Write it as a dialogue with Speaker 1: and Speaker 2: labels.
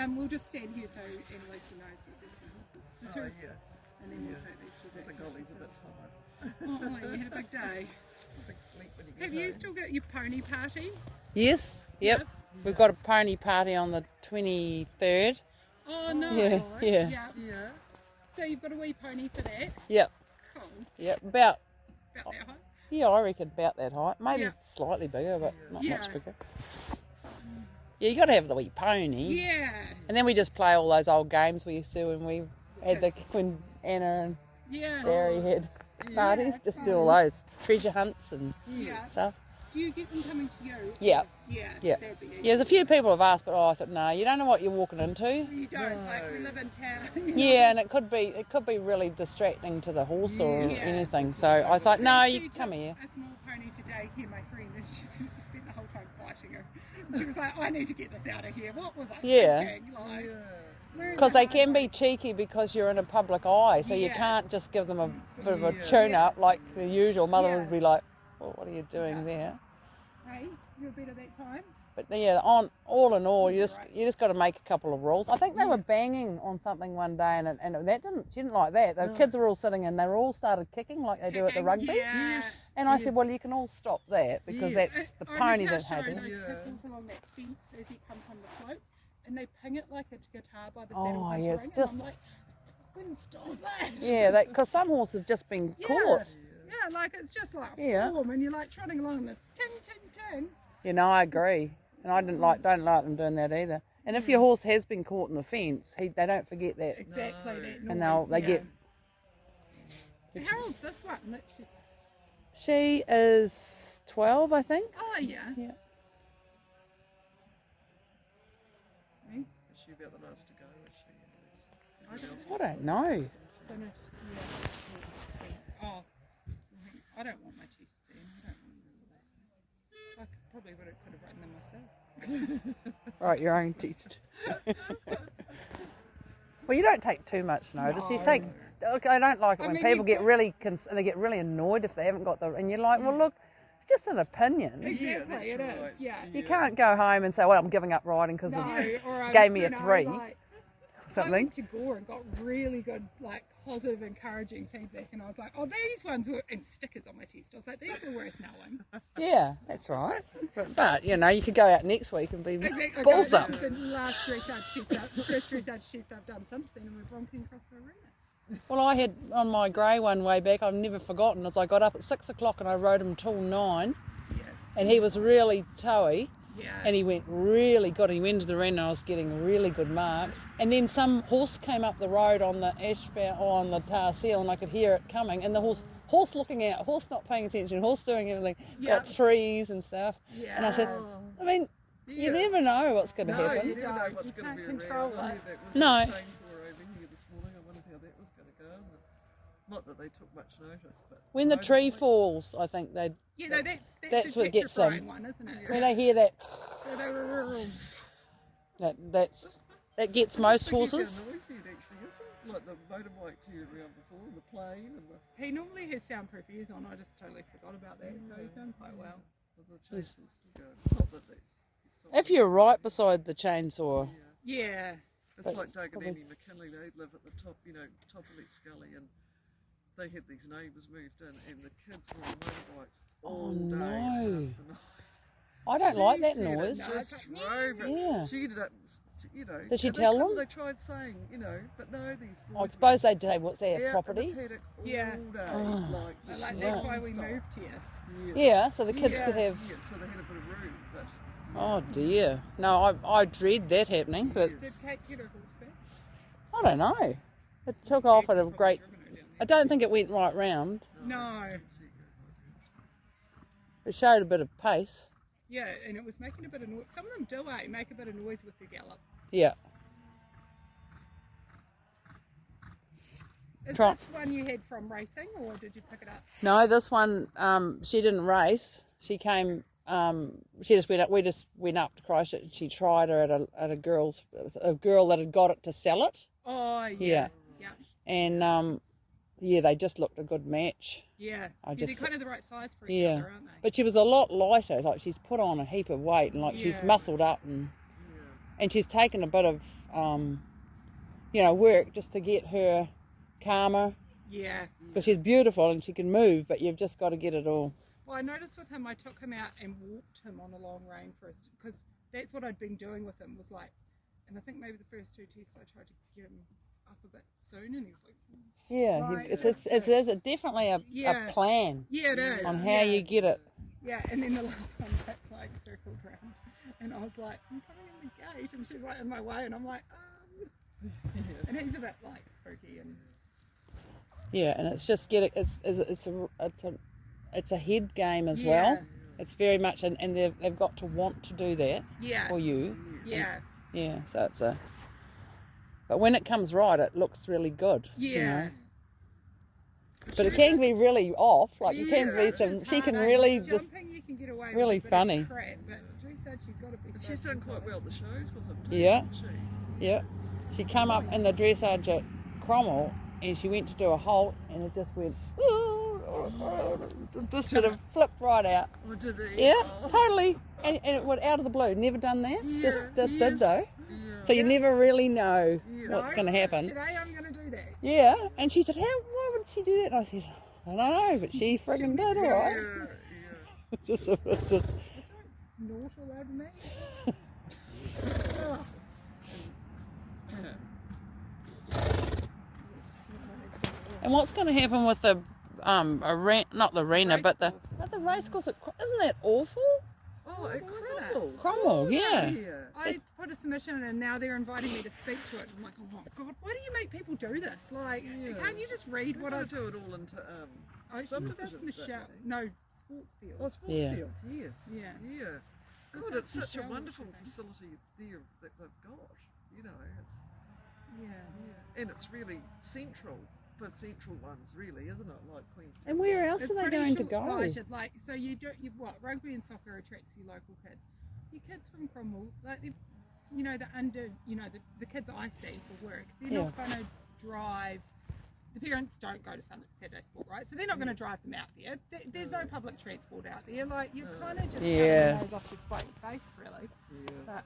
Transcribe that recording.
Speaker 1: We'll just stand here so Annalisa knows that there's some horses. Just her, and then we'll take these to
Speaker 2: The golly's a bit tired.
Speaker 1: Oh, you had a big day.
Speaker 2: Big sleep when you get
Speaker 1: Have you
Speaker 2: home.
Speaker 1: still got your pony party?
Speaker 3: Yes, yep. We've got a pony party on the 23rd.
Speaker 1: Oh, no.
Speaker 3: Yeah.
Speaker 2: Yeah.
Speaker 1: So you've got a wee pony for that?
Speaker 3: Yep,
Speaker 1: Cool.
Speaker 3: yep. About,
Speaker 1: About that height?
Speaker 3: yeah, I reckon about that height. Maybe
Speaker 1: Yeah.
Speaker 3: slightly bigger, but not
Speaker 1: Yeah.
Speaker 3: much bigger. Yeah, you got to have the wee pony.
Speaker 1: Yeah.
Speaker 3: And then we just play all those old games we used to when when Anna and
Speaker 1: Yeah.
Speaker 3: Barry had parties. Just do all those treasure hunts and
Speaker 1: Yeah.
Speaker 3: stuff.
Speaker 1: Do you get them coming to you?
Speaker 3: Yeah.
Speaker 1: Yeah.
Speaker 3: Yeah.
Speaker 1: That'd be easy.
Speaker 3: Yeah, there's a few people have asked, but I thought, no, you don't know what you're walking into.
Speaker 1: You don't. Like, we live in town. you know.
Speaker 3: Yeah, and it could be really distracting to the horse or
Speaker 1: Yeah.
Speaker 3: anything. So I was like, no, you
Speaker 1: She
Speaker 3: come
Speaker 1: took
Speaker 3: here.
Speaker 1: A small pony today here, my friend, and she just spent the whole time biting her. She was like, I need to get this out of here. What was I
Speaker 3: Yeah.
Speaker 1: thinking? Like,
Speaker 3: Because they can be cheeky because you're in a public eye, so you
Speaker 1: Yeah.
Speaker 3: can't just give them a bit of a
Speaker 2: Yeah.
Speaker 3: tune-up like the usual. Mother
Speaker 1: Yeah.
Speaker 3: would be like, well, what are you doing there?
Speaker 1: Hey, you're better that time.
Speaker 3: But yeah, all in all, you just got to make a couple of rules. I think they were banging on something one day, and that she didn't like that. The kids were all sitting and they were all started kicking like they do at the rugby.
Speaker 1: Yeah.
Speaker 2: Yes.
Speaker 3: And I said, well, you can all stop that because
Speaker 2: Yes.
Speaker 3: that's the
Speaker 1: I
Speaker 3: pony
Speaker 1: reckon
Speaker 3: that
Speaker 1: I'll
Speaker 3: had
Speaker 1: show
Speaker 3: it.
Speaker 1: those
Speaker 2: Yeah.
Speaker 1: kids walk along that fence as he comes on the floats, and they ping it like a guitar by the
Speaker 3: Oh,
Speaker 1: saddle.
Speaker 3: yeah, it's
Speaker 1: and
Speaker 3: just-
Speaker 1: I'm like, "Couldn't stop that."
Speaker 3: Yeah, because some horses have just been caught.
Speaker 1: Yeah, like it's just like
Speaker 3: Yeah.
Speaker 1: form, and you're like trotting along this ting ting ting.
Speaker 3: You know, I agree, and I don't like them doing that either. And if your horse has been caught in the fence, they don't forget that.
Speaker 1: Exactly that noise.
Speaker 3: And they get.
Speaker 1: How old's this one? Look, she's...
Speaker 3: She is 12, I think.
Speaker 1: Oh yeah.
Speaker 3: Yeah.
Speaker 2: Is she about the last to go? Is she?
Speaker 3: I don't know.
Speaker 1: Finished. Yeah. Oh, I don't want my tests in. I don't want them. I probably could have written them myself.
Speaker 3: Right, your own test. Well, you don't take too much notice. You take. I don't like it when
Speaker 1: mean,
Speaker 3: people
Speaker 1: you
Speaker 3: get
Speaker 1: put-
Speaker 3: really they get really annoyed if they haven't got the. And you're like, well, look, it's just an opinion.
Speaker 1: Exactly,
Speaker 2: that's
Speaker 1: it is.
Speaker 2: right.
Speaker 1: Yeah.
Speaker 3: You can't go home and say, well, I'm giving up riding because
Speaker 1: No,
Speaker 3: it
Speaker 1: or I,
Speaker 3: gave me
Speaker 1: you
Speaker 3: a
Speaker 1: know,
Speaker 3: 3
Speaker 1: Like,
Speaker 3: or
Speaker 1: I
Speaker 3: something.
Speaker 1: went to Gore and got really good, like, positive, encouraging feedback, and I was like, oh, these ones were, and stickers on my test. I was like, these were worth knowing.
Speaker 3: Yeah, that's right. But you know, you could go out next week and be
Speaker 1: Exactly.
Speaker 3: balls up.
Speaker 1: This is the last dressage test, first dressage test I've done since then, and we're bronking across the arena.
Speaker 3: Well, I had on my grey one way back. I've never forgotten. As I got up at 6 o'clock and I rode him till 9,
Speaker 1: Yeah.
Speaker 3: and he was really toey.
Speaker 1: Yeah.
Speaker 3: And he went really good. He went to the arena and I was getting really good marks. And then some horse came up the road on the asphalt or on the tar seal, and I could hear it coming. And the horse looking out, horse not paying attention, horse doing everything, got 3s and stuff.
Speaker 1: Yeah.
Speaker 3: And I said, I mean, you never know what's going to
Speaker 2: No,
Speaker 3: happen.
Speaker 2: you never know
Speaker 1: don't.
Speaker 2: what's
Speaker 1: You
Speaker 2: going to be
Speaker 1: can't
Speaker 2: around.
Speaker 1: control
Speaker 2: I
Speaker 1: it.
Speaker 2: heard that was
Speaker 3: No.
Speaker 2: the trains were over here this morning. I wondered how that was going to go. Not that they took much notice, but
Speaker 3: When the tree
Speaker 2: motorbike-
Speaker 3: falls, I think
Speaker 1: Yeah, no, that's
Speaker 3: That's
Speaker 1: a
Speaker 3: what gets them.
Speaker 1: petrifying one, isn't it?
Speaker 3: when they hear that,
Speaker 1: Yeah.
Speaker 3: that gets most
Speaker 2: It's pretty
Speaker 3: horses.
Speaker 2: noisy, it actually, isn't it? Like the motorbike you had around before, and the plane, and the,
Speaker 1: He normally has soundproof ears on. I just totally forgot about that, so he's doing quite well.
Speaker 2: the chainsaws still going. Not that that's.
Speaker 3: If you're right beside the chainsaw,
Speaker 1: Yeah.
Speaker 2: It's
Speaker 3: But
Speaker 2: like Doug and
Speaker 3: probably-
Speaker 2: Annie McKinley, they live at the top, top of Lex Gully, and they had these neighbours moved in, and the kids were on motorbikes all day.
Speaker 3: no.
Speaker 2: and half the night.
Speaker 3: I don't like that
Speaker 2: She said it
Speaker 3: noise.
Speaker 2: just drove it.
Speaker 3: Yeah.
Speaker 2: She ended up,
Speaker 3: Did she
Speaker 2: and
Speaker 3: tell
Speaker 2: couldn't-
Speaker 3: them?
Speaker 2: They tried saying, but no, these
Speaker 3: I
Speaker 2: boys
Speaker 3: suppose they do. What's
Speaker 2: were
Speaker 3: their
Speaker 2: out
Speaker 3: property?
Speaker 2: in the paddock all
Speaker 1: Yeah.
Speaker 2: day,
Speaker 3: Oh.
Speaker 2: just
Speaker 1: Like, that's why we
Speaker 2: non-stop.
Speaker 1: moved here.
Speaker 3: Yeah, so the kids
Speaker 1: Yeah.
Speaker 3: could have.
Speaker 2: Yeah, so they had a bit of room, but
Speaker 3: Oh dear. No, I dread that happening, but
Speaker 1: Did Kate get her horseback?
Speaker 3: I don't know. It took off at a great. I don't think it went right round.
Speaker 1: No.
Speaker 3: It showed a bit of pace.
Speaker 1: Yeah, and it was making a bit of noise. Some of them do, make a bit of noise with the gallop.
Speaker 3: Yeah.
Speaker 1: Is
Speaker 3: Try-
Speaker 1: this one you had from racing, or did you pick it up?
Speaker 3: No, this one, she didn't race. She came. She just went up. We just went up to Christchurch. And she tried her at a girl that had got it to sell it,
Speaker 1: Oh, yeah.
Speaker 3: Yeah.
Speaker 1: Yeah.
Speaker 3: and yeah, they just looked a good match.
Speaker 1: Yeah.
Speaker 3: I
Speaker 1: Yeah,
Speaker 3: just-
Speaker 1: they're kind of the right size for each
Speaker 3: Yeah,
Speaker 1: other, aren't they?
Speaker 3: but she was a lot lighter. Like she's put on a heap of weight, and like she's
Speaker 1: Yeah.
Speaker 3: muscled up, and and she's taken a bit of, work just to get her calmer,
Speaker 1: Yeah.
Speaker 3: because she's beautiful and she can move, but you've just got to get it all.
Speaker 1: Well, I noticed with him, I took him out and walked him on a long rainforest because that's what I'd been doing with him was like, and I think maybe the first 2 tests I tried to get him up a bit soon, and he was like,
Speaker 3: Yeah,
Speaker 1: Right.
Speaker 3: it's definitely a
Speaker 1: Yeah.
Speaker 3: plan
Speaker 1: yeah, it is.
Speaker 3: on how
Speaker 1: yeah.
Speaker 3: you get it.
Speaker 1: Yeah, and then the last one that like circled around, and I was like, I'm coming in the gate, and she's like in my way, and I'm like, and he's a bit like spooky and.
Speaker 3: Yeah, and it's just getting it's a head game as well.
Speaker 1: Yeah.
Speaker 3: It's very much, and they've got to want to do that
Speaker 1: Yeah.
Speaker 3: for you.
Speaker 1: Yeah.
Speaker 3: Yeah, so it's a. But when it comes right, it looks really good.
Speaker 1: Yeah.
Speaker 3: You know? But it can be really off. Like you can
Speaker 2: Yeah,
Speaker 3: be
Speaker 2: it
Speaker 3: some.
Speaker 1: It's
Speaker 3: She can
Speaker 1: hard,
Speaker 3: really
Speaker 1: like,
Speaker 3: just.
Speaker 1: jumping, you can get away
Speaker 3: really
Speaker 1: with a bit
Speaker 3: funny.
Speaker 1: Of crap, but dressage, you've got to be.
Speaker 2: But
Speaker 1: so
Speaker 2: she's done quite
Speaker 1: precise.
Speaker 2: well at the shows with him too.
Speaker 3: Yeah.
Speaker 2: hasn't
Speaker 3: Yeah, she come up in the dressage at Cromwell, and she went to do a halt, and it just went. It just sort of flipped right out.
Speaker 2: she? Oh, did he?
Speaker 3: Yeah,
Speaker 2: Oh.
Speaker 3: totally. And it went out of the blue. Never done that.
Speaker 2: Yeah,
Speaker 3: Just
Speaker 2: yes.
Speaker 3: did though.
Speaker 2: Yeah.
Speaker 3: So you never really know
Speaker 2: Yeah.
Speaker 3: what's
Speaker 1: No,
Speaker 3: going to happen.
Speaker 1: Today I'm going to do that.
Speaker 3: Yeah. And she said, why would she do that? And I said, I don't know, but she friggin' did all
Speaker 2: Yeah,
Speaker 3: right.
Speaker 2: yeah.
Speaker 3: Just,
Speaker 1: Don't snort all over me. Ugh.
Speaker 3: and what's going to happen with the not the arena, but the
Speaker 1: Race
Speaker 3: race
Speaker 1: course.
Speaker 3: course? Isn't that awful?
Speaker 2: Oh, it
Speaker 1: Wasn't it?
Speaker 2: crumbled.
Speaker 3: Cromwell, yeah.
Speaker 2: Yeah.
Speaker 1: I put a submission in and now they're inviting me to speak to it. I'm like, oh God, why do you make people do this? Like,
Speaker 2: Yeah.
Speaker 1: can't you just read
Speaker 2: We're
Speaker 1: what
Speaker 2: going
Speaker 1: I've...
Speaker 2: to do it all into
Speaker 1: I should
Speaker 2: subdivisions,
Speaker 1: ask
Speaker 2: don't
Speaker 1: Michelle.
Speaker 2: we?
Speaker 1: No, sports field.
Speaker 2: Oh, sports
Speaker 3: Yeah.
Speaker 2: fields, yes.
Speaker 1: Yeah.
Speaker 2: Yeah.
Speaker 1: Let's
Speaker 2: God, it's
Speaker 1: ask
Speaker 2: such a
Speaker 1: Michelle what
Speaker 2: wonderful
Speaker 1: she thinks.
Speaker 2: facility there that they've got. You know, it's
Speaker 1: Yeah.
Speaker 2: yeah, and it's really central for central ones, really, isn't it? Like Queenstown.
Speaker 3: And where else
Speaker 1: It's
Speaker 3: are they
Speaker 1: pretty
Speaker 3: going to go?
Speaker 1: short-sighted, like, so you what, rugby and soccer attracts you local kids. Your kids from Cromwell, like, the kids I see for work, they're
Speaker 3: Yeah.
Speaker 1: not going to drive. The parents don't go to Saturday sport, right? So they're not going to drive them out there. There's no public transport out there. Like, you're kind of just
Speaker 3: Yeah.
Speaker 1: cutting your nose off to spite your face, really.
Speaker 2: Yeah.
Speaker 1: But